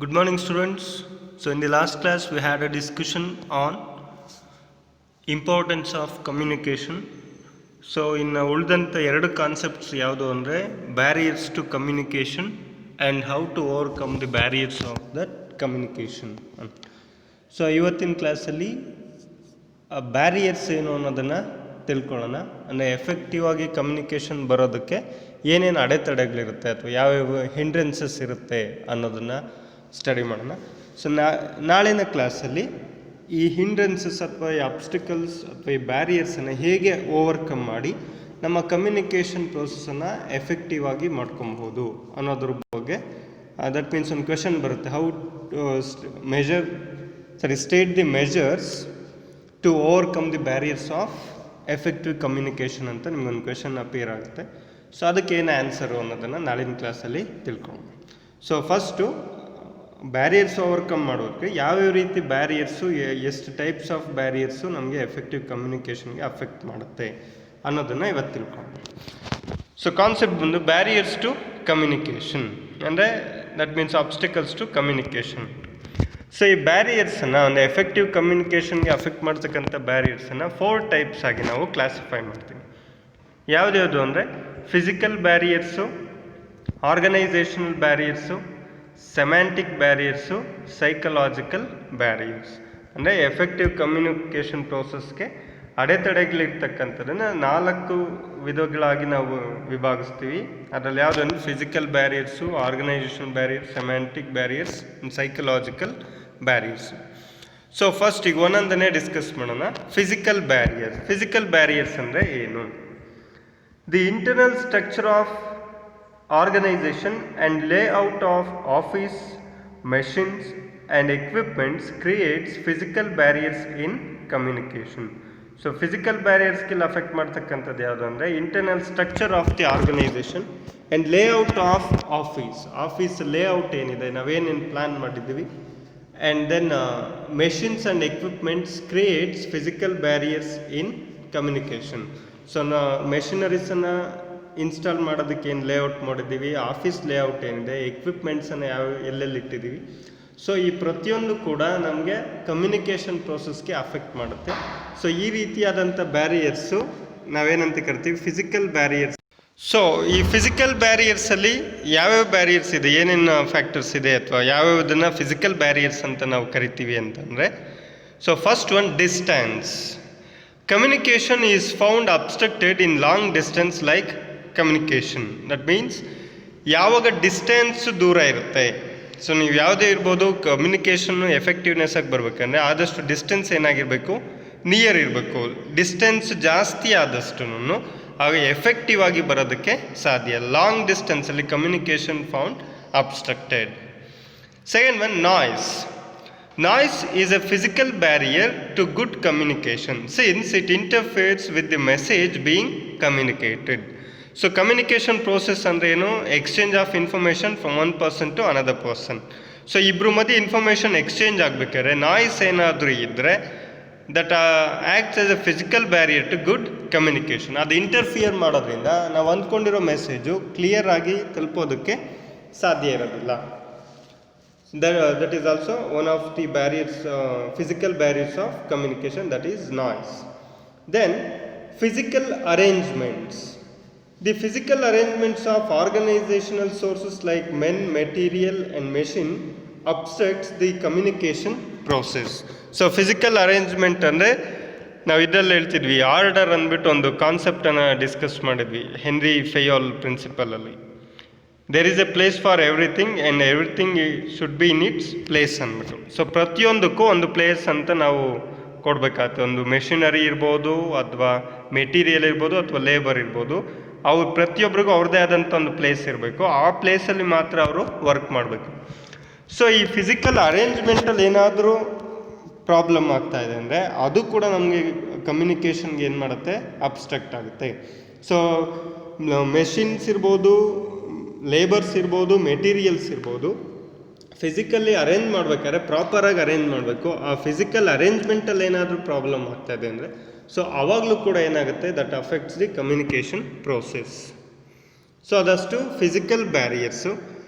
Good morning, students. So in the last class we had a discussion on importance of communication. So in ಉಳಿದಂಥ ಎರಡು concepts ಯಾವುದು ಅಂದರೆ barriers to communication and how to overcome the barriers of that communication. So ಇವತ್ತಿನ ಕ್ಲಾಸಲ್ಲಿ barriers ಏನು ಅನ್ನೋದನ್ನು ತಿಳ್ಕೊಳ್ಳೋಣ. ಅಂದರೆ ಎಫೆಕ್ಟಿವ್ ಆಗಿ ಕಮ್ಯುನಿಕೇಷನ್ ಬರೋದಕ್ಕೆ ಏನೇನು ಅಡೆತಡೆಗಳಿರುತ್ತೆ ಅಥವಾ ಯಾವ್ಯಾವ ಹಿಂಡ್ರೆನ್ಸಸ್ ಇರುತ್ತೆ ಅನ್ನೋದನ್ನು ಸ್ಟಡಿ ಮಾಡೋಣ. ಸೊ ನಾಳಿನ ಕ್ಲಾಸಲ್ಲಿ ಈ ಹಿಂಡ್ರೆನ್ಸಸ್ ಅಥವಾ ಈ ಅಬ್ಸ್ಟಿಕಲ್ಸ್ ಅಥವಾ ಈ ಬ್ಯಾರಿಯರ್ಸನ್ನು ಹೇಗೆ ಓವರ್ಕಮ್ ಮಾಡಿ ನಮ್ಮ ಕಮ್ಯುನಿಕೇಷನ್ ಪ್ರೋಸೆಸನ್ನು ಎಫೆಕ್ಟಿವ್ ಆಗಿ ಮಾಡ್ಕೊಬೋದು ಅನ್ನೋದ್ರ ಬಗ್ಗೆ ದಟ್ ಮೀನ್ಸ್ ಒಂದು ಕ್ವೆಶನ್ ಬರುತ್ತೆ. How state the measures to overcome the barriers of effective communication ಅಂತ ನಿಮ್ಗೊಂದು ಕ್ವೆಶನ್ ಅಪಿಯರ್ ಆಗುತ್ತೆ. ಸೊ ಅದಕ್ಕೆ ಏನು ಆನ್ಸರು ಅನ್ನೋದನ್ನು ನಾಳಿನ ಕ್ಲಾಸಲ್ಲಿ ತಿಳ್ಕೊಳ್ಳೋಣ. ಸೊ ಫಸ್ಟು ಬ್ಯಾರಿಯರ್ಸ್ ಓವರ್ಕಮ್ ಮಾಡೋದಕ್ಕೆ ಯಾವ್ಯಾವ ರೀತಿ ಬ್ಯಾರಿಯರ್ಸು, ಎಷ್ಟು ಟೈಪ್ಸ್ ಆಫ್ ಬ್ಯಾರಿಯರ್ಸು ನಮಗೆ ಎಫೆಕ್ಟಿವ್ ಕಮ್ಯುನಿಕೇಷನ್ಗೆ ಅಫೆಕ್ಟ್ ಮಾಡುತ್ತೆ ಅನ್ನೋದನ್ನು ಇವತ್ತು ತಿಳ್ಕೊಳ್ಳೋಣ. ಸೊ ಕಾನ್ಸೆಪ್ಟ್ ಬಂದು ಬ್ಯಾರಿಯರ್ಸ್ ಟು ಕಮ್ಯುನಿಕೇಷನ್ ಅಂದರೆ that means obstacles to communication. So ಈ ಬ್ಯಾರಿಯರ್ಸನ್ನು ಒಂದು ಎಫೆಕ್ಟಿವ್ ಕಮ್ಯುನಿಕೇಷನ್ಗೆ ಅಫೆಕ್ಟ್ ಮಾಡ್ತಕ್ಕಂಥ ಬ್ಯಾರಿಯರ್ಸನ್ನು 4 ಟೈಪ್ಸ್ ಆಗಿ ನಾವು ಕ್ಲಾಸಿಫೈ ಮಾಡ್ತೀವಿ. ಯಾವುದ್ಯಾವುದು ಅಂದರೆ physical barriers, organisational barriers, semantic barriers, psychological barriers. ಅಂದರೆ ಎಫೆಕ್ಟಿವ್ ಕಮ್ಯುನಿಕೇಷನ್ ಪ್ರೋಸೆಸ್ಗೆ ಅಡೆತಡೆಗಳಿರ್ತಕ್ಕಂಥದ್ದನ್ನು 4 ವಿಧಗಳಾಗಿ ನಾವು ವಿಭಾಗಿಸ್ತೀವಿ. ಅದರಲ್ಲಿ ಯಾವುದಂದ್ರೆ physical barriers, organisational barriers, semantic barriers, psychological barriers. So first ಈಗ ಒಂದೊಂದನ್ನೇ ಡಿಸ್ಕಸ್ ಮಾಡೋಣ. ಫಿಸಿಕಲ್ ಬ್ಯಾರಿಯರ್ಸ್ ಅಂದರೆ ಏನು? The internal structure of organization and layout of office, machines and equipments creates physical barriers in communication. So physical barriers ಕಿಲ್ affect ಮಾಡ್ತಕ್ಕಂಥದ್ದು ಯಾವುದು ಅಂದರೆ internal structure of the organisation and layout of office layout ಏನಿದೆ, ನಾವೇನೇನು plan ಮಾಡಿದ್ದೀವಿ, and then machines and equipments creates physical barriers in communication. So ಮೆಷಿನರೀಸನ್ನು install ಮಾಡೋದಕ್ಕೆ ಏನು ಲೇಔಟ್ ಮಾಡಿದ್ದೀವಿ, ಆಫೀಸ್ ಲೇಔಟ್ ಏನಿದೆ, ಎಕ್ವಿಪ್ಮೆಂಟ್ಸನ್ನು ಎಲ್ಲೆಲ್ಲಿ ಇಟ್ಟಿದ್ದೀವಿ. ಸೊ ಈ ಪ್ರತಿಯೊಂದು ಕೂಡ ನಮಗೆ ಕಮ್ಯುನಿಕೇಷನ್ ಪ್ರೋಸೆಸ್ಗೆ ಅಫೆಕ್ಟ್ ಮಾಡುತ್ತೆ. ಸೊ ಈ ರೀತಿಯಾದಂಥ ಬ್ಯಾರಿಯರ್ಸು ನಾವೇನಂತ ಕರಿತೀವಿ, ಫಿಸಿಕಲ್ ಬ್ಯಾರಿಯರ್ಸ್. ಸೊ ಈ ಫಿಸಿಕಲ್ ಬ್ಯಾರಿಯರ್ಸಲ್ಲಿ ಯಾವ್ಯಾವ ಬ್ಯಾರಿಯರ್ಸ್ ಇದೆ, ಏನೇನು ಫ್ಯಾಕ್ಟರ್ಸ್ ಇದೆ ಅಥವಾ ಯಾವ್ಯಾವುದನ್ನು ಫಿಸಿಕಲ್ ಬ್ಯಾರಿಯರ್ಸ್ ಅಂತ ನಾವು ಕರಿತೀವಿ ಅಂತಂದರೆ, so first one distance. Communication is found obstructed in long distance like communication. That means ಯಾವಾಗ ಡಿಸ್ಟೆನ್ಸ್ ದೂರ ಇರುತ್ತೆ, ಸೊ ನೀವು ಯಾವುದೇ ಇರ್ಬೋದು, ಕಮ್ಯುನಿಕೇಷನ್ನು ಎಫೆಕ್ಟಿವ್ನೆಸ್ ಆಗಿ ಬರಬೇಕಂದ್ರೆ ಆದಷ್ಟು ಡಿಸ್ಟೆನ್ಸ್ ಏನಾಗಿರಬೇಕು, ನಿಯರ್ ಇರಬೇಕು. ಡಿಸ್ಟೆನ್ಸ್ ಜಾಸ್ತಿ ಆದಷ್ಟು ಆಗ ಎಫೆಕ್ಟಿವ್ ಆಗಿ ಬರೋದಕ್ಕೆ ಸಾಧ್ಯ. ಲಾಂಗ್ ಡಿಸ್ಟೆನ್ಸಲ್ಲಿ communication found obstructed. Second one Noise is a physical barrier to good communication since it interferes with the message being communicated. So communication process ಅಂದರೆ ಏನು, exchange of information from one person to another person. So ಇಬ್ಬರು ಮಧ್ಯೆ information exchange ಆಗಬೇಕಾದ್ರೆ noise ಏನಾದರೂ ಇದ್ದರೆ that acts as a physical barrier to good communication. ಅದು interfere ಮಾಡೋದ್ರಿಂದ ನಾವು ಅಂದ್ಕೊಂಡಿರೋ ಮೆಸೇಜು ಕ್ಲಿಯರ್ ಆಗಿ ತಲುಪೋದಕ್ಕೆ ಸಾಧ್ಯ ಇರೋದಿಲ್ಲ. That is also one of the barriers, physical barriers of communication, that is noise. Then physical arrangements. The physical arrangements of organizational sources like men, material and machine obstructs the communication process. So physical arrangement ಅಂದರೆ ನಾವು ಇದರಲ್ಲಿ ಹೇಳ್ತಿದ್ವಿ, order ಅಂದ್ಬಿಟ್ಟು ಒಂದು ಕಾನ್ಸೆಪ್ಟನ್ನು discuss ಮಾಡಿದ್ವಿ Henri Fayol ಪ್ರಿನ್ಸಿಪಲಲ್ಲಿ. There is a place for everything and everything should be in its place ಅಂದ್ಬಿಟ್ಟು. So ಪ್ರತಿಯೊಂದಕ್ಕೂ ಒಂದು ಪ್ಲೇಸ್ ಅಂತ ನಾವು ಕೊಡಬೇಕಾಗುತ್ತೆ. ಒಂದು ಮೆಷಿನರಿ ಇರ್ಬೋದು ಅಥವಾ ಮೆಟೀರಿಯಲ್ ಇರ್ಬೋದು ಅಥವಾ ಲೇಬರ್ ಇರ್ಬೋದು, ಅವ್ರು ಪ್ರತಿಯೊಬ್ಬರಿಗೂ ಅವ್ರದ್ದೇ ಆದಂಥ ಒಂದು ಪ್ಲೇಸ್ ಇರಬೇಕು. ಆ ಪ್ಲೇಸಲ್ಲಿ ಮಾತ್ರ ಅವರು ವರ್ಕ್ ಮಾಡಬೇಕು. ಸೊ ಈ ಫಿಸಿಕಲ್ ಅರೇಂಜ್ಮೆಂಟಲ್ಲಿ ಏನಾದರೂ ಪ್ರಾಬ್ಲಮ್ ಆಗ್ತಾ ಇದೆ ಅಂದರೆ ಅದು ಕೂಡ ನಮಗೆ ಕಮ್ಯುನಿಕೇಷನ್ಗೆ ಏನು ಮಾಡುತ್ತೆ, ಅಬ್ಸ್ಟ್ರಕ್ಟ್ ಆಗುತ್ತೆ. ಸೊ ಮೆಷಿನ್ಸ್ ಇರ್ಬೋದು, ಲೇಬರ್ಸ್ ಇರ್ಬೋದು, ಮೆಟೀರಿಯಲ್ಸ್ ಇರ್ಬೋದು, ಫಿಸಿಕಲಿ ಅರೇಂಜ್ ಮಾಡಬೇಕಾದ್ರೆ ಪ್ರಾಪರಾಗಿ ಅರೇಂಜ್ ಮಾಡಬೇಕು. ಆ ಫಿಸಿಕಲ್ ಅರೇಂಜ್ಮೆಂಟಲ್ಲಿ ಏನಾದರೂ ಪ್ರಾಬ್ಲಮ್ ಆಗ್ತಾಯಿದೆ ಅಂದರೆ ಸೊ ಆವಾಗಲೂ ಕೂಡ ಏನಾಗುತ್ತೆ, that affects the communication process. So ಅದಷ್ಟು ಫಿಸಿಕಲ್ ಬ್ಯಾರಿಯರ್ಸು.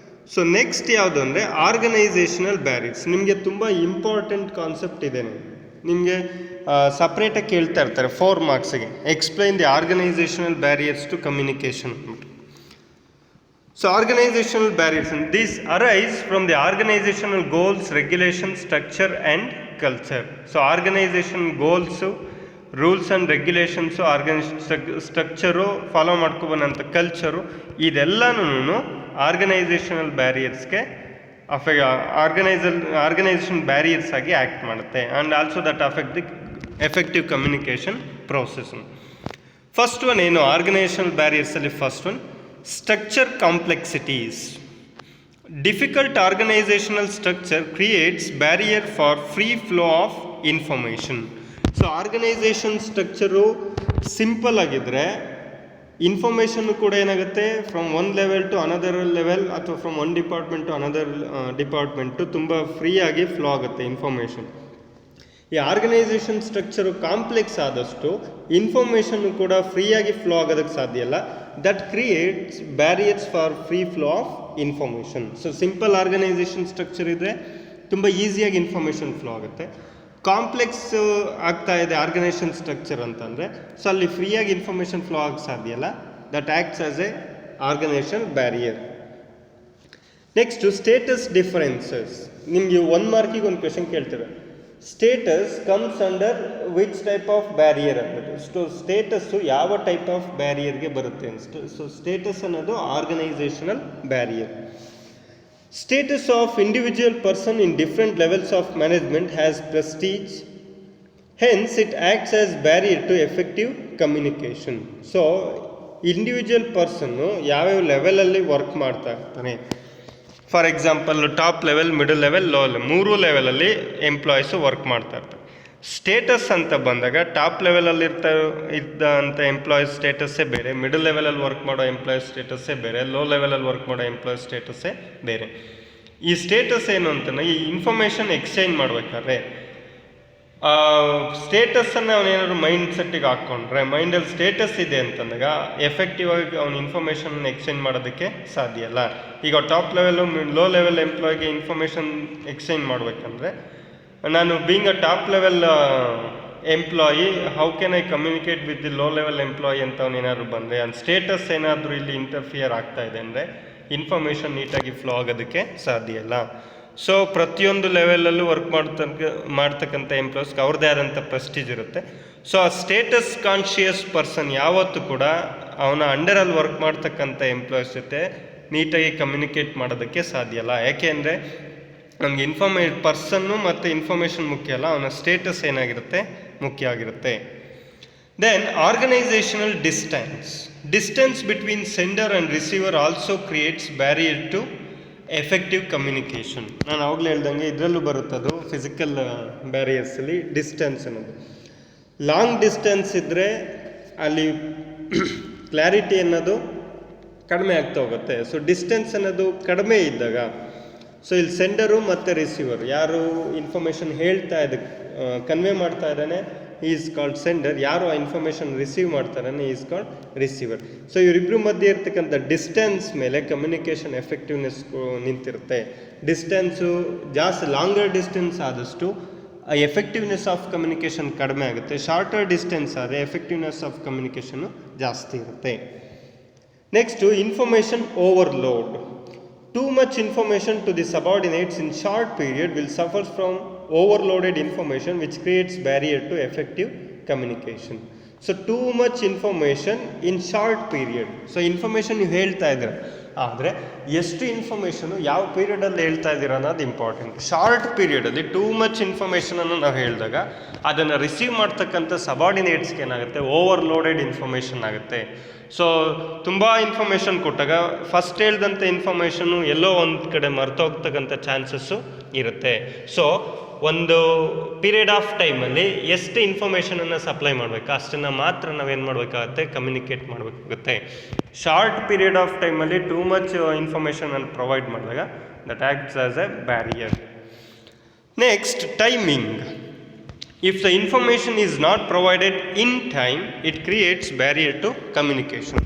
ಸೊ ನೆಕ್ಸ್ಟ್ ಯಾವುದು ಅಂದರೆ ಆರ್ಗನೈಸೇಷನಲ್ ಬ್ಯಾರಿಯರ್ಸ್. ನಿಮಗೆ ತುಂಬ ಇಂಪಾರ್ಟೆಂಟ್ ಕಾನ್ಸೆಪ್ಟ್ ಇದೆ. ನಿಮಗೆ ಸಪ್ರೇಟಾಗಿ ಕೇಳ್ತಾ ಇರ್ತಾರೆ 4 ಮಾರ್ಕ್ಸಿಗೆ, explain the organizational barriers to communication. So organizational barriers, these arise from the organizational goals, regulation, structure and culture. So organization goals, rules and regulations, structure, follow ಮಾಡ್ಕೊಬಂದಂಥ culture, ಇದೆಲ್ಲನೂ ಆರ್ಗನೈಸೇಷನಲ್ ಬ್ಯಾರಿಯರ್ಸ್ಗೆ organization barriers ಆಗಿ act ಮಾಡುತ್ತೆ. And also that affect the effective communication process. First one ಏನು organizational ಬ್ಯಾರಿಯರ್ಸಲ್ಲಿ? First one structure complexities. Difficult organizational structure creates barrier for free flow of information. So organisation structure simple ಆಗಿದ್ದರೆ information ಕೂಡ ಏನಾಗುತ್ತೆ, from one level to another level ಅಥವಾ from one department to another department ತುಂಬ ಫ್ರೀಯಾಗಿ flow ಆಗುತ್ತೆ information. ಈ organization structure complex ಆದಷ್ಟು information ಕೂಡ ಫ್ರೀಯಾಗಿ ಫ್ಲೋ ಆಗೋದಕ್ಕೆ ಸಾಧ್ಯ ಇಲ್ಲ. That creates barriers for free flow of information. So simple organization structure ಇದ್ದರೆ ತುಂಬ ಈಸಿಯಾಗಿ ಇನ್ಫಾರ್ಮೇಷನ್ ಫ್ಲೋ ಆಗುತ್ತೆ. ಕಾಂಪ್ಲೆಕ್ಸ್ ಆಗ್ತಾ ಇದೆ ಆರ್ಗನೈಸೇಷನ್ ಸ್ಟ್ರಕ್ಚರ್ ಅಂತಂದರೆ, ಸೊ ಅಲ್ಲಿ ಫ್ರೀಯಾಗಿ ಇನ್ಫಾರ್ಮೇಷನ್ ಫ್ಲೋ ಆಗಕ್ಕೆ ಸಾಧ್ಯ ಇಲ್ಲ. That acts as a organisation barrier. Next status differences. ನಿಮಗೆ 1 ಮಾರ್ಕಿಗೆ ಒಂದು ಕ್ವೆಶನ್ ಕೇಳ್ತಾರೆ, status comes under which type of barrier ಅನ್ನೋದು. ಸೊ ಸ್ಟೇಟಸ್ಸು ಯಾವ ಟೈಪ್ ಆಫ್ ಬ್ಯಾರಿಯರ್ಗೆ ಬರುತ್ತೆ ಅನಿಸ್ತು. ಸೊ ಸ್ಟೇಟಸ್ ಅನ್ನೋದು organisational barrier. Status of individual person in different levels of management has prestige, hence it acts as barrier to effective communication. So individual person ಯಾವ್ಯಾವ ಲೆವೆಲಲ್ಲಿ work ಮಾಡ್ತಾ ಇರ್ತಾನೆ, for example top level, middle level, low level, 3 ಲೆವೆಲಲ್ಲಿ employees work ಮಾಡ್ತಾ ಇರ್ತಾರೆ. Status ಅಂತ ಬಂದಾಗ top ಲೆವೆಲಲ್ಲಿ ಇದ್ದಂಥ ಎಂಪ್ಲಾಯೀಸ್ ಸ್ಟೇಟಸ್ಸೇ ಬೇರೆ, ಮಿಡಲ್ ಲೆವೆಲಲ್ಲಿ ವರ್ಕ್ ಮಾಡೋ ಎಂಪ್ಲಾಯೀಸ್ ಸ್ಟೇಟಸ್ಸೇ ಬೇರೆ, ಲೋ ಲೆವೆಲಲ್ಲಿ ವರ್ಕ್ ಮಾಡೋ ಎಂಪ್ಲಾಯೀಸ್ ಸ್ಟೇಟಸ್ಸೇ ಬೇರೆ. ಈ ಸ್ಟೇಟಸ್ ಏನು ಅಂತಂದರೆ, ಈ ಇನ್ಫಾರ್ಮೇಷನ್ ಎಕ್ಸ್ಚೇಂಜ್ ಮಾಡಬೇಕಾದ್ರೆ ಸ್ಟೇಟಸನ್ನು ಅವನೇನಾದ್ರು ಮೈಂಡ್ ಸೆಟ್ಟಿಗೆ ಹಾಕ್ಕೊಂಡ್ರೆ, ಮೈಂಡಲ್ಲಿ ಸ್ಟೇಟಸ್ ಇದೆ ಅಂತಂದಾಗ ಎಫೆಕ್ಟಿವ್ ಆಗಿ ಅವ್ನ ಇನ್ಫಾರ್ಮೇಷನ್ ಎಕ್ಸ್ಚೇಂಜ್ ಮಾಡೋದಕ್ಕೆ ಸಾಧ್ಯ ಇಲ್ಲ. ಈಗ ಟಾಪ್ ಲೆವೆಲು, ಲೋ ಲೆವೆಲ್ ಎಂಪ್ಲಾಯಿಗೆ ಇನ್ಫಾರ್ಮೇಷನ್ ಎಕ್ಸ್ಚೇಂಜ್ ಮಾಡಬೇಕಂದ್ರೆ, ನಾನು being a top level employee, how can I communicate with the low level employee ಅಂತ ಅವನೇನಾದ್ರು ಬಂದರೆ, ಆ ಸ್ಟೇಟಸ್ ಏನಾದರೂ ಇಲ್ಲಿ ಇಂಟರ್ಫಿಯರ್ ಆಗ್ತಾ ಇದೆ ಅಂದರೆ ಇನ್ಫಾರ್ಮೇಷನ್ ನೀಟಾಗಿ ಫ್ಲೋ ಆಗೋದಕ್ಕೆ ಸಾಧ್ಯ ಇಲ್ಲ. ಸೊ ಪ್ರತಿಯೊಂದು ಲೆವೆಲಲ್ಲೂ ವರ್ಕ್ ಮಾಡ್ತಕ್ಕಂಥ ಎಂಪ್ಲಾಯ್ಸ್ಗೆ ಅವ್ರದ್ದೇ ಆದಂಥ ಪ್ರೆಸ್ಟೀಜ್ ಇರುತ್ತೆ. ಸೊ ಆ ಸ್ಟೇಟಸ್ ಕಾನ್ಷಿಯಸ್ ಪರ್ಸನ್ ಯಾವತ್ತೂ ಕೂಡ ಅವನ ಅಂಡರಲ್ಲಿ ವರ್ಕ್ ಮಾಡ್ತಕ್ಕಂಥ ಎಂಪ್ಲಾಯ್ಸ್ ಜೊತೆ ನೀಟಾಗಿ ಕಮ್ಯುನಿಕೇಟ್ ಮಾಡೋದಕ್ಕೆ ಸಾಧ್ಯ ಇಲ್ಲ. ಯಾಕೆ ಅಂದರೆ ನಮಗೆ ಪರ್ಸನ್ನು ಮತ್ತು ಇನ್ಫಾರ್ಮೇಷನ್ ಮುಖ್ಯ ಅಲ್ಲ, ಅವನ ಸ್ಟೇಟಸ್ ಏನಾಗಿರುತ್ತೆ ಮುಖ್ಯ ಆಗಿರುತ್ತೆ. Then organisational distance between sender and receiver also creates barrier to effective communication. ನಾನು ಆವಾಗಲೇ ಹೇಳ್ದಂಗೆ ಇದರಲ್ಲೂ ಬರುತ್ತದು ಫಿಸಿಕಲ್ ಬ್ಯಾರಿಯರ್ಸಲ್ಲಿ ಡಿಸ್ಟೆನ್ಸ್ ಅನ್ನೋದು. ಲಾಂಗ್ ಡಿಸ್ಟೆನ್ಸ್ ಇದ್ದರೆ ಅಲ್ಲಿ ಕ್ಲಾರಿಟಿ ಅನ್ನೋದು ಕಡಿಮೆ ಆಗ್ತಾ ಹೋಗುತ್ತೆ. ಸೊ ಡಿಸ್ಟೆನ್ಸ್ ಅನ್ನೋದು ಕಡಿಮೆ ಇದ್ದಾಗ, ಸೊ ಇಲ್ಲಿ ಸೆಂಡರು ಮತ್ತು ರಿಸೀವರ್, ಯಾರು ಇನ್ಫಾರ್ಮೇಷನ್ ಹೇಳ್ತಾ ಕನ್ವೆ ಮಾಡ್ತಾ ಇದ್ದಾನೆ ಈಸ್ ಕಾಲ್ಡ್ ಸೆಂಡರ್, ಯಾರು ಆ ಇನ್ಫಾರ್ಮೇಷನ್ ರಿಸೀವ್ ಮಾಡ್ತಾನೆ ಈಸ್ ಕಾಲ್ಡ್ ರಿಸೀವರ್. ಸೊ ಇವರಿಬ್ಬರು ಮಧ್ಯೆ ಇರ್ತಕ್ಕಂಥ ಡಿಸ್ಟೆನ್ಸ್ ಮೇಲೆ ಕಮ್ಯುನಿಕೇಷನ್ ಎಫೆಕ್ಟಿವ್ನೆಸ್ ನಿಂತಿರುತ್ತೆ. ಡಿಸ್ಟೆನ್ಸು ಜಾಸ್ತಿ, ಲಾಂಗರ್ ಡಿಸ್ಟೆನ್ಸ್ ಆದಷ್ಟು ಎಫೆಕ್ಟಿವ್ನೆಸ್ ಆಫ್ ಕಮ್ಯುನಿಕೇಷನ್ ಕಡಿಮೆ ಆಗುತ್ತೆ. ಶಾರ್ಟರ್ ಡಿಸ್ಟೆನ್ಸ್ ಆದರೆ ಎಫೆಕ್ಟಿವ್ನೆಸ್ ಆಫ್ ಕಮ್ಯುನಿಕೇಷನ್ನು ಜಾಸ್ತಿ ಇರುತ್ತೆ. Next information overload. Too much information to the subordinates in short period will suffer from overloaded information, which creates barrier to effective communication. So too much information in short period. So information ನೀವು ಹೇಳ್ತಾ ಇದ್ದೀರ, ಆದರೆ ಎಷ್ಟು information ಯಾವ ಪೀರಿಯಡಲ್ಲಿ ಹೇಳ್ತಾ ಇದ್ದೀರ ಅನ್ನೋದು important. Short ಪೀರಿಯಡಲ್ಲಿ too much ಇನ್ಫಾರ್ಮೇಷನನ್ನು ನಾವು ಹೇಳಿದಾಗ ಅದನ್ನು ರಿಸೀವ್ ಮಾಡ್ತಕ್ಕಂಥ ಸಬಾರ್ಡಿನೇಟ್ಸ್ಗೆ ಏನಾಗುತ್ತೆ, ಓವರ್ಲೋಡೆಡ್ ಇನ್ಫಾರ್ಮೇಷನ್ ಆಗುತ್ತೆ. ಸೊ ತುಂಬ ಇನ್ಫಾರ್ಮೇಷನ್ ಕೊಟ್ಟಾಗ ಫಸ್ಟ್ ಹೇಳ್ದಂಥ ಇನ್ಫಾರ್ಮೇಷನ್ನು ಎಲ್ಲೋ ಒಂದು ಕಡೆ ಮರ್ತೋಗ್ತಕ್ಕಂಥ ಚಾನ್ಸಸ್ಸು ಇರುತ್ತೆ. ಸೊ ಒಂದು ಪೀರಿಯಡ್ ಆಫ್ ಟೈಮಲ್ಲಿ ಎಷ್ಟು ಇನ್ಫಾರ್ಮೇಷನನ್ನು ಸಪ್ಲೈ ಮಾಡಬೇಕು ಅಷ್ಟನ್ನು ಮಾತ್ರ ನಾವೇನು ಮಾಡಬೇಕಾಗತ್ತೆ, ಕಮ್ಯುನಿಕೇಟ್ ಮಾಡಬೇಕಾಗುತ್ತೆ. ಶಾರ್ಟ್ ಪೀರಿಯಡ್ ಆಫ್ ಟೈಮಲ್ಲಿ ಟೂ ಮಚ್ ಇನ್ಫಾರ್ಮೇಷನನ್ನು ಪ್ರೊವೈಡ್ ಮಾಡಿದಾಗ that acts as A barrier. Next, timing. If the information is not provided in time, it creates barrier to communication.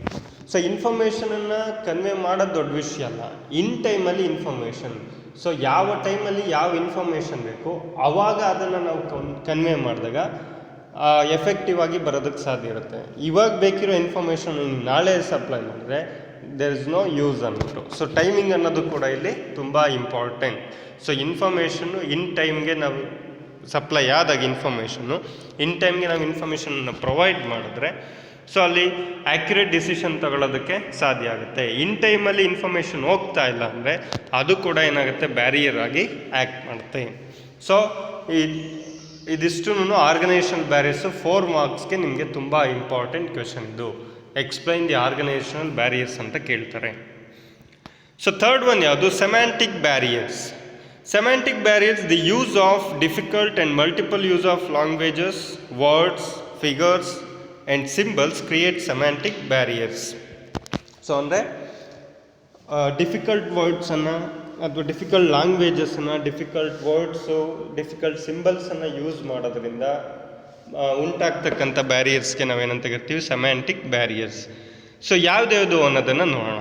So ಇನ್ಫಾರ್ಮೇಷನನ್ನು ಕನ್ವೆ ಮಾಡೋದು ದೊಡ್ಡ ವಿಷಯ ಅಲ್ಲ, ಇನ್ ಟೈಮಲ್ಲಿ ಇನ್ಫಾರ್ಮೇಷನ್. ಸೊ ಯಾವ ಟೈಮಲ್ಲಿ ಯಾವ ಇನ್ಫಾರ್ಮೇಷನ್ ಬೇಕು ಆವಾಗ ಅದನ್ನು ನಾವು ಕನ್ವೆ ಮಾಡಿದಾಗ ಎಫೆಕ್ಟಿವ್ ಆಗಿ ಬರೋದಕ್ಕೆ ಸಾಧ್ಯ ಇರುತ್ತೆ. ಇವಾಗ ಬೇಕಿರೋ ಇನ್ಫಾರ್ಮೇಷನ್ ನಾಳೆ ಸಪ್ಲೈ ಮಾಡಿದ್ರೆ ದೇರ್ ಇಸ್ ನೋ ಯೂಸ್ ಅಂದ್ಬಿಟ್ಟು. ಸೊ ಟೈಮಿಂಗ್ ಅನ್ನೋದು ಕೂಡ ಇಲ್ಲಿ ತುಂಬ ಇಂಪಾರ್ಟೆಂಟ್. ಸೊ ಇನ್ಫಾರ್ಮೇಷನ್ನು ಇನ್ ಟೈಮ್ಗೆ ನಾವು ಸಪ್ಲೈ ಆದಾಗ ಇನ್ ಟೈಮ್ಗೆ ನಾವು ಇನ್ಫಾರ್ಮೇಷನನ್ನು ಪ್ರೊವೈಡ್ ಮಾಡಿದ್ರೆ ಸೊ ಅಲ್ಲಿ ಆ್ಯಕ್ಯುರೇಟ್ ಡಿಸಿಷನ್ ತಗೊಳ್ಳೋದಕ್ಕೆ ಸಾಧ್ಯ ಆಗುತ್ತೆ. ಇನ್ ಟೈಮಲ್ಲಿ ಇನ್ಫಾರ್ಮೇಷನ್ ಹೋಗ್ತಾ ಇಲ್ಲ ಅಂದರೆ ಅದು ಕೂಡ ಏನಾಗುತ್ತೆ, ಬ್ಯಾರಿಯರ್ ಆಗಿ ಆ್ಯಕ್ಟ್ ಮಾಡುತ್ತೆ. ಸೊ ಇದಿಷ್ಟು ಆರ್ಗನೈಸೇಷನಲ್ ಬ್ಯಾರಿಯರ್ಸು 4 ಮಾರ್ಕ್ಸ್ಗೆ ನಿಮಗೆ ತುಂಬ ಇಂಪಾರ್ಟೆಂಟ್ ಕ್ವೆಶನ್ ಇದು. ಎಕ್ಸ್ಪ್ಲೈನ್ ದಿ ಆರ್ಗನೈಸೇಷನಲ್ ಬ್ಯಾರಿಯರ್ಸ್ ಅಂತ ಕೇಳ್ತಾರೆ. ಸೊ ಥರ್ಡ್ ಒನ್ ಯಾವುದು, semantic barriers. Semantic barriers, the use of difficult and multiple use of languages, words, figures and symbols create semantic barriers. So ಅಂದರೆ difficult ವರ್ಡ್ಸನ್ನು ಅಥವಾ difficult ಲ್ಯಾಂಗ್ವೇಜಸನ್ನು, difficult words, difficult ಸಿಂಬಲ್ಸನ್ನು use ಮಾಡೋದ್ರಿಂದ ಉಂಟಾಗ್ತಕ್ಕಂಥ ಬ್ಯಾರಿಯರ್ಸ್ಗೆ ನಾವೇನಂತ ಕರಿತೀವಿ, ಸೆಮ್ಯಾಂಟಿಕ್ ಬ್ಯಾರಿಯರ್ಸ್. ಸೊ ಯಾವುದ್ಯಾವುದು ಅನ್ನೋದನ್ನು ನೋಡೋಣ.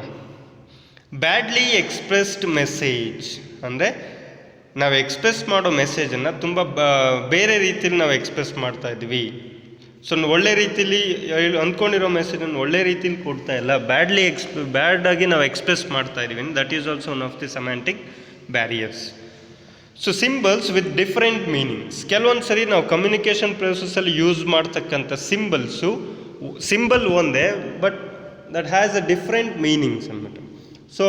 ಬ್ಯಾಡ್ಲಿ ಎಕ್ಸ್ಪ್ರೆಸ್ಡ್ ಮೆಸೇಜ್ ಅಂದರೆ ನಾವು ಎಕ್ಸ್ಪ್ರೆಸ್ ಮಾಡೋ ಮೆಸೇಜನ್ನು ತುಂಬ ಬೇರೆ ರೀತಿಯಲ್ಲಿ ನಾವು ಎಕ್ಸ್ಪ್ರೆಸ್ ಮಾಡ್ತಾ ಇದ್ವಿ. ಸೊ ಒಳ್ಳೆ ರೀತಿಲಿ ಅಂದ್ಕೊಂಡಿರೋ ಮೆಸೇಜನ್ನು ಒಳ್ಳೆ ರೀತಿಲಿ ಕೊಡ್ತಾ ಇಲ್ಲ, ಬ್ಯಾಡಾಗಿ ನಾವು ಎಕ್ಸ್ಪ್ರೆಸ್ ಮಾಡ್ತಾ ಇದ್ದೀವಿ. That is also one of the semantic barriers. So symbols with different meanings. ಕೆಲವೊಂದು ಸರಿ ನಾವು ಕಮ್ಯುನಿಕೇಷನ್ ಪ್ರೊಸೆಸ್ಸಲ್ಲಿ ಯೂಸ್ ಮಾಡ್ತಕ್ಕಂಥ ಸಿಂಬಲ್ ಒಂದೇ, but that has a different meanings ಅಂದ್ಬಿಟ್ಟು. ಸೊ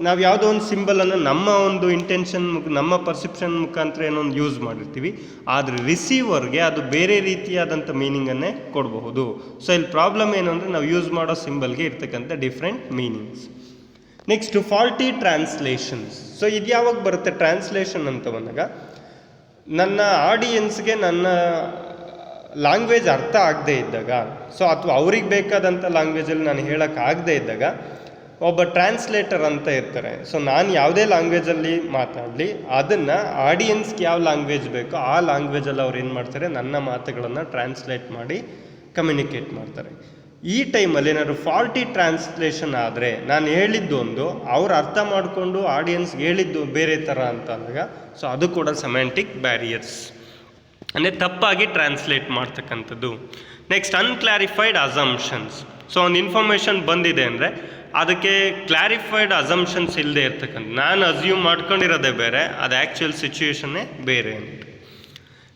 ನಾವು ಯಾವುದೋ ಒಂದು ಸಿಂಬಲನ್ನು ನಮ್ಮ ಒಂದು ಇಂಟೆನ್ಷನ್ ನಮ್ಮ ಪರ್ಸೆಪ್ಷನ್ ಮುಖಾಂತರ ಏನೋ ಒಂದು ಯೂಸ್ ಮಾಡಿರ್ತೀವಿ, ಆದರೆ ರಿಸೀವರ್ಗೆ ಅದು ಬೇರೆ ರೀತಿಯಾದಂಥ ಮೀನಿಂಗನ್ನೇ ಕೊಡಬಹುದು. ಸೊ ಇಲ್ಲಿ ಪ್ರಾಬ್ಲಮ್ ಏನು ಅಂದರೆ ನಾವು ಯೂಸ್ ಮಾಡೋ ಸಿಂಬಲ್ಗೆ ಇರ್ತಕ್ಕಂಥ different meanings. Next faulty translations. So ಇದು ಯಾವಾಗ ಬರುತ್ತೆ ಟ್ರಾನ್ಸ್ಲೇಷನ್ ಅಂತ ಬಂದಾಗ, ನನ್ನ ಆಡಿಯನ್ಸ್ಗೆ ನನ್ನ ಲ್ಯಾಂಗ್ವೇಜ್ ಅರ್ಥ ಆಗದೇ ಇದ್ದಾಗ, ಸೊ ಅಥವಾ ಅವ್ರಿಗೆ ಬೇಕಾದಂಥ ಲ್ಯಾಂಗ್ವೇಜಲ್ಲಿ ನಾನು ಹೇಳೋಕ್ಕಾಗದೇ ಇದ್ದಾಗ ಒಬ್ಬ ಟ್ರಾನ್ಸ್ಲೇಟರ್ ಅಂತ ಇರ್ತಾರೆ. ಸೊ ನಾನು ಯಾವುದೇ ಲ್ಯಾಂಗ್ವೇಜಲ್ಲಿ ಮಾತಾಡಲಿ, ಅದನ್ನು ಆಡಿಯನ್ಸ್ಗೆ ಯಾವ ಲ್ಯಾಂಗ್ವೇಜ್ ಬೇಕೋ ಆ ಲ್ಯಾಂಗ್ವೇಜಲ್ಲಿ ಅವ್ರು ಏನು ಮಾಡ್ತಾರೆ, ನನ್ನ ಮಾತುಗಳನ್ನು ಟ್ರಾನ್ಸ್ಲೇಟ್ ಮಾಡಿ ಕಮ್ಯುನಿಕೇಟ್ ಮಾಡ್ತಾರೆ. ಈ ಟೈಮಲ್ಲಿ ಏನಾದ್ರು ಫಾಲ್ಟಿ ಟ್ರಾನ್ಸ್ಲೇಷನ್ ಆದರೆ, ನಾನು ಹೇಳಿದ್ದು ಒಂದು ಅವ್ರು ಅರ್ಥ ಮಾಡಿಕೊಂಡು ಆಡಿಯನ್ಸ್ಗೆ ಹೇಳಿದ್ದು ಬೇರೆ ಥರ ಅಂತ ಅಂದಾಗ, ಸೊ ಅದು ಕೂಡ ಸೆಮ್ಯಾಂಟಿಕ್ ಬ್ಯಾರಿಯರ್ಸ್, ಅಂದರೆ ತಪ್ಪಾಗಿ ಟ್ರಾನ್ಸ್ಲೇಟ್ ಮಾಡ್ತಕ್ಕಂಥದ್ದು. Next unclarified assumptions. ಸೊ ಒಂದು ಇನ್ಫಾರ್ಮೇಷನ್ ಬಂದಿದೆ ಅಂದರೆ ಅದಕ್ಕೆ ಕ್ಲಾರಿಫೈಡ್ ಅಸಂಪ್ಷನ್ಸ್ ಇಲ್ಲದೆ ಇರ್ತಕ್ಕಂಥ, ನಾನು ಅಸ್ಯೂಮ್ ಮಾಡ್ಕೊಂಡಿರೋದೇ ಬೇರೆ, ಅದು ಆ್ಯಕ್ಚುಯಲ್ ಸಿಚುವೇಷನ್ನೇ ಬೇರೆ ಅಂದ್ಬಿಟ್ಟು.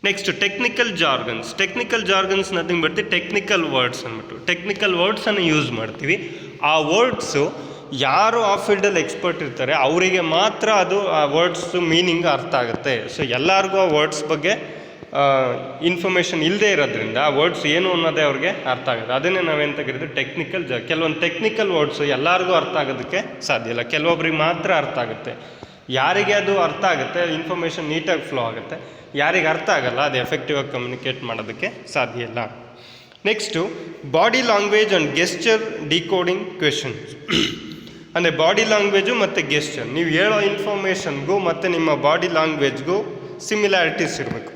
Next technical jargons nothing but the technical words ಅಂದ್ಬಿಟ್ಟು. ಟೆಕ್ನಿಕಲ್ ವರ್ಡ್ಸನ್ನು ಯೂಸ್ ಮಾಡ್ತೀವಿ. ಆ ವರ್ಡ್ಸು ಯಾರು ಆ ಫೀಲ್ಡಲ್ಲಿ ಎಕ್ಸ್ಪರ್ಟ್ ಇರ್ತಾರೆ ಅವರಿಗೆ ಮಾತ್ರ ಅದು ಆ ವರ್ಡ್ಸು ಮೀನಿಂಗ್ ಅರ್ಥ ಆಗುತ್ತೆ. ಸೊ ಎಲ್ಲರಿಗೂ ಆ ವರ್ಡ್ಸ್ ಬಗ್ಗೆ ಇನ್ಫಾರ್ಮೇಷನ್ ಇಲ್ಲದೆ ಇರೋದ್ರಿಂದ ಆ ವರ್ಡ್ಸ್ ಏನು ಅನ್ನೋದೇ ಅವ್ರಿಗೆ ಅರ್ಥ ಆಗುತ್ತೆ. ಅದನ್ನೇ ನಾವೇಂತ ಕರೀತೀವಿ ಟೆಕ್ನಿಕಲ್ ಕೆಲವೊಂದು ಟೆಕ್ನಿಕಲ್ ವರ್ಡ್ಸು ಎಲ್ಲರಿಗೂ ಅರ್ಥ ಆಗೋದಕ್ಕೆ ಸಾಧ್ಯ ಇಲ್ಲ, ಕೆಲವೊಬ್ರಿಗೆ ಮಾತ್ರ ಅರ್ಥ ಆಗುತ್ತೆ. ಯಾರಿಗೆ ಅದು ಅರ್ಥ ಆಗುತ್ತೆ, ಇನ್ಫಾರ್ಮೇಷನ್ ನೀಟಾಗಿ ಫ್ಲೋ ಆಗುತ್ತೆ. ಯಾರಿಗೆ ಅರ್ಥ ಆಗಲ್ಲ, ಅದು ಎಫೆಕ್ಟಿವ್ ಆಗಿ ಕಮ್ಯುನಿಕೇಟ್ ಮಾಡೋದಕ್ಕೆ ಸಾಧ್ಯ ಇಲ್ಲ. Next body language and gesture decoding questions. ಅಂದರೆ ಬಾಡಿ ಲ್ಯಾಂಗ್ವೇಜು ಮತ್ತು ಗೆಸ್ಚರ್, ನೀವು ಹೇಳೋ ಇನ್ಫಾರ್ಮೇಷನ್ಗೂ ಮತ್ತು ನಿಮ್ಮ ಬಾಡಿ ಲ್ಯಾಂಗ್ವೇಜ್ಗೂ ಸಿಮಿಲ್ಯಾರಿಟೀಸ್ ಇರಬೇಕು.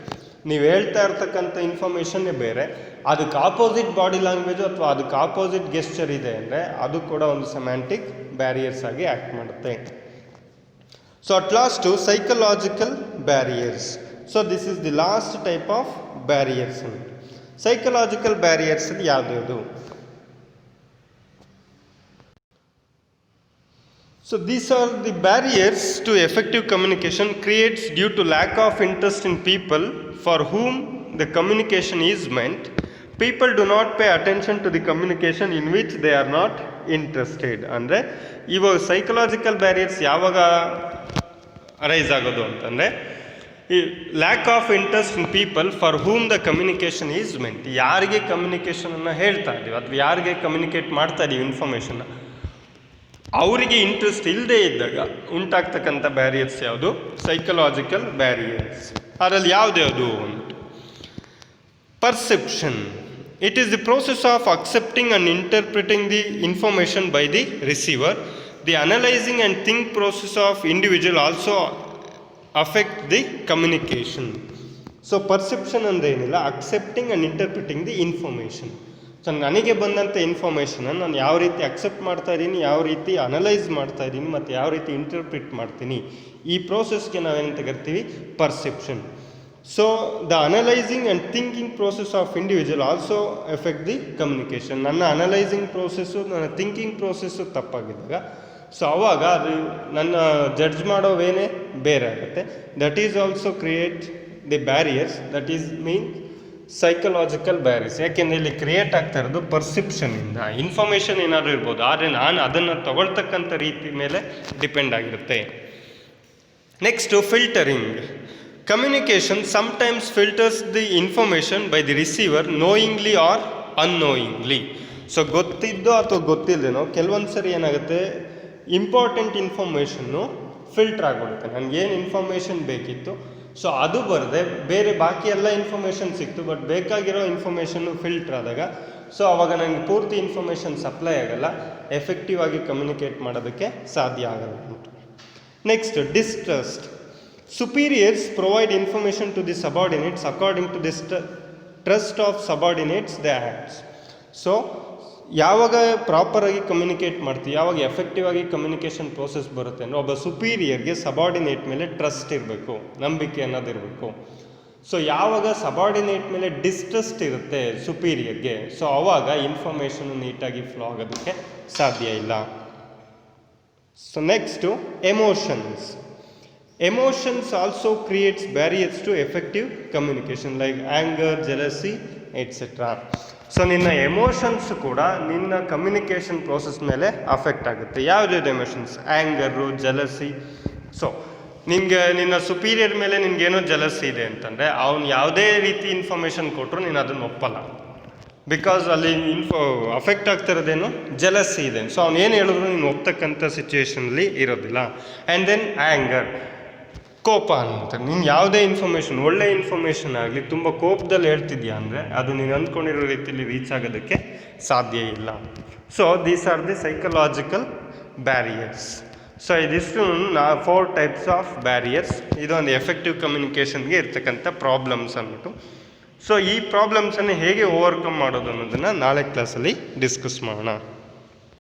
ನೀವು ಹೇಳ್ತಾ ಇರ್ತಕ್ಕಂಥ ಇನ್ಫಾರ್ಮೇಷನ್ನೇ ಬೇರೆ, ಅದಕ್ಕೆ ಆಪೋಸಿಟ್ ಬಾಡಿ ಲ್ಯಾಂಗ್ವೇಜು ಅಥವಾ ಅದಕ್ಕೆ ಆಪೋಸಿಟ್ ಗೆಸ್ಚರ್ ಇದೆ ಅಂದರೆ ಅದು ಕೂಡ ಒಂದು ಸೆಮ್ಯಾಂಟಿಕ್ ಬ್ಯಾರಿಯರ್ಸ್ ಆಗಿ ಆ್ಯಕ್ಟ್ ಮಾಡುತ್ತೆ. So at last psychological barriers. So this is the last type of barriers. Psychological barriers ಯಾವ್ದು? So these are the barriers to effective communication creates due to lack of interest in people for whom the communication is meant. People do not pay attention to the communication in which they are not interested. ಅಂದರೆ ಇವಾಗ psychological barriers ಯಾವಾಗ arise ಆಗೋದು ಅಂತಂದರೆ, ಈ lack of interest in people for whom the communication is meant. ಯಾರಿಗೆ ಕಮ್ಯುನಿಕೇಷನನ್ನು ಹೇಳ್ತಾ ಇದ್ದೀವಿ ಅಥವಾ ಯಾರಿಗೆ ಕಮ್ಯುನಿಕೇಟ್ ಮಾಡ್ತಾ ಇದ್ದೀವಿ ಇನ್ಫಾರ್ಮೇಷನ್ನ, ಅವರಿಗೆ ಇಂಟ್ರೆಸ್ಟ್ ಇಲ್ಲದೆ ಇದ್ದಾಗ ಉಂಟಾಗ್ತಕ್ಕಂಥ ಬ್ಯಾರಿಯರ್ಸ್ ಯಾವುದು? Psychological barriers. ಅದರಲ್ಲಿ ಯಾವುದು? Perception. It is the process of accepting and interpreting the information by the receiver. The analysing and think process of individual also affect the communication. So perception ಅಂದರೆ ಏನಿಲ್ಲ, accepting and interpreting the information. So ನನಗೆ ಬಂದಂಥ ಇನ್ಫಾರ್ಮೇಷನನ್ನು ನಾನು ಯಾವ ರೀತಿ accept ಮಾಡ್ತಾ ಇದ್ದೀನಿ, ಯಾವ ರೀತಿ ಅನಲೈಸ್ ಮಾಡ್ತಾ ಇದ್ದೀನಿ ಮತ್ತು ಯಾವ ರೀತಿ ಇಂಟರ್ಪ್ರಿಟ್ ಮಾಡ್ತೀನಿ, ಈ ಪ್ರೋಸೆಸ್ಗೆ ನಾವೇನಂತ ಕರಿತೀವಿ perception. So the analysing and thinking process of individual also effect the communication. ನನ್ನ ಅನಲೈಸಿಂಗ್ ಪ್ರೋಸೆಸ್ಸು, ನನ್ನ ಥಿಂಕಿಂಗ್ ಪ್ರೋಸೆಸ್ಸು ತಪ್ಪಾಗಿದ್ದಾಗ ಸೊ ಅವಾಗ ಅದು ನನ್ನ ಜಡ್ಜ್ ಮಾಡೋ ವೇನೇ ಬೇರೆ ಆಗುತ್ತೆ. That is also create the barriers, that is mean psychological barriers. ಯಾಕೆಂದರೆ ಇಲ್ಲಿ ಕ್ರಿಯೇಟ್ ಆಗ್ತಾ ಇರೋದು ಪರ್ಸೆಪ್ಷನಿಂದ. ಇನ್ಫಾರ್ಮೇಷನ್ ಏನಾದರೂ ಇರ್ಬೋದು, ಆದರೆ ನಾನು ಅದನ್ನು ತಗೊಳ್ತಕ್ಕಂಥ ರೀತಿ ಮೇಲೆ ಡಿಪೆಂಡ್ ಆಗಿರುತ್ತೆ. Next filtering. Communication sometimes filters the information by the receiver knowingly or unknowingly. So ಗೊತ್ತಿದ್ದೋ ಅಥವಾ ಗೊತ್ತಿಲ್ಲದೇನೋ ಕೆಲವೊಂದು ಸರಿ ಏನಾಗುತ್ತೆ, ಇಂಪಾರ್ಟೆಂಟ್ ಇನ್ಫಾರ್ಮೇಷನ್ನು ಫಿಲ್ಟರ್ ಆಗಿಬಿಡುತ್ತೆ. ನನಗೇನು ಇನ್ಫಾರ್ಮೇಷನ್ ಬೇಕಿತ್ತು ಸೊ ಅದು ಬರದೆ ಬೇರೆ ಬಾಕಿ ಎಲ್ಲ ಇನ್ಫಾರ್ಮೇಷನ್ ಸಿಕ್ತು, ಬಟ್ ಬೇಕಾಗಿರೋ ಇನ್ಫಾರ್ಮೇಷನ್ನು ಫಿಲ್ಟರ್ ಆದಾಗ ಸೊ ಅವಾಗ ನನಗೆ ಪೂರ್ತಿ ಇನ್ಫಾರ್ಮೇಷನ್ ಸಪ್ಲೈ ಆಗಲ್ಲ, ಎಫೆಕ್ಟಿವ್ ಆಗಿ ಕಮ್ಯುನಿಕೇಟ್ ಮಾಡೋದಕ್ಕೆ ಸಾಧ್ಯ ಆಗಲ್ಲ ಅಂತ. Next, distrust. Superiors provide information to the subordinates according to distrust of subordinates the acts. So ಯಾವಾಗ ಪ್ರಾಪರಾಗಿ ಕಮ್ಯುನಿಕೇಟ್ ಮಾಡ್ತೀವಿ, ಯಾವಾಗ ಎಫೆಕ್ಟಿವ್ ಆಗಿ ಕಮ್ಯುನಿಕೇಷನ್ ಪ್ರೋಸೆಸ್ ಬರುತ್ತೆ ಅಂದರೆ ಒಬ್ಬ ಸುಪೀರಿಯರ್ಗೆ ಸಬಾರ್ಡಿನೇಟ್ ಮೇಲೆ ಟ್ರಸ್ಟ್ ಇರಬೇಕು, ನಂಬಿಕೆ ಅನ್ನೋದಿರಬೇಕು. ಸೊ ಯಾವಾಗ ಸಬಾರ್ಡಿನೇಟ್ ಮೇಲೆ ಡಿಸ್ಟ್ರಸ್ಟ್ ಇರುತ್ತೆ ಸುಪೀರಿಯರ್ಗೆ, ಸೊ ಆವಾಗ ಇನ್ಫಾರ್ಮೇಷನ್ನು ನೀಟಾಗಿ ಫ್ಲೋ ಆಗೋದಕ್ಕೆ ಸಾಧ್ಯ ಇಲ್ಲ. So next emotions. Emotions also creates barriers to effective communication like anger, jealousy etcetera. So ನಿನ್ನ ಎಮೋಷನ್ಸ್ ಕೂಡ ನಿನ್ನ ಕಮ್ಯುನಿಕೇಷನ್ ಪ್ರೋಸೆಸ್ ಮೇಲೆ ಅಫೆಕ್ಟ್ ಆಗುತ್ತೆ. ಯಾವುದ್ಯಾವುದು ಎಮೋಷನ್ಸ್? Anger, jealousy. ಸೊ ನಿನಗೆ ನಿನ್ನ ಸುಪೀರಿಯರ್ ಮೇಲೆ ನಿನಗೇನೋ ಜಲಸಿ ಇದೆ ಅಂತಂದರೆ ಅವ್ನು ಯಾವುದೇ ರೀತಿ ಇನ್ಫಾರ್ಮೇಷನ್ ಕೊಟ್ಟರು ನೀನು ಅದನ್ನು ಒಪ್ಪಲ್ಲ, ಬಿಕಾಸ್ ಅಲ್ಲಿ ಅಫೆಕ್ಟ್ ಆಗ್ತಿರೋದೇನು ಜಲಸಿ ಇದೆ. ಸೊ ಅವ್ನು ಏನು ಹೇಳಿದ್ರು ನೀನು ಒಪ್ತಕ್ಕಂಥ ಸಿಚುವೇಷನಲ್ಲಿ ಇರೋದಿಲ್ಲ. ಆ್ಯಂಡ್ ದೆನ್ ಆ್ಯಂಗರ್, ಕೋಪ ಅಂತ. ನೀನು ಯಾವುದೇ ಇನ್ಫಾರ್ಮೇಷನ್, ಒಳ್ಳೆ ಇನ್ಫಾರ್ಮೇಷನ್ ಆಗಲಿ ತುಂಬ ಕೋಪದಲ್ಲಿ ಹೇಳ್ತಿದ್ಯಾ ಅಂದರೆ ಅದು ನೀನು ಅಂದ್ಕೊಂಡಿರೋ ರೀತಿಯಲ್ಲಿ ರೀಚ್ ಆಗೋದಕ್ಕೆ ಸಾಧ್ಯ ಇಲ್ಲ. So these are the psychological barriers. So ಇದಿಷ್ಟು 4 ಟೈಪ್ಸ್ ಆಫ್ ಬ್ಯಾರಿಯರ್ಸ್. ಇದೊಂದು ಎಫೆಕ್ಟಿವ್ ಕಮ್ಯುನಿಕೇಷನ್ಗೆ ಇರ್ತಕ್ಕಂಥ ಪ್ರಾಬ್ಲಮ್ಸ್ ಅಂದ್ಬಿಟ್ಟು. ಸೊ ಈ ಪ್ರಾಬ್ಲಮ್ಸನ್ನು ಹೇಗೆ ಓವರ್ಕಮ್ ಮಾಡೋದು ಅನ್ನೋದನ್ನು ನಾಳೆ ಕ್ಲಾಸಲ್ಲಿ ಡಿಸ್ಕಸ್ ಮಾಡೋಣ.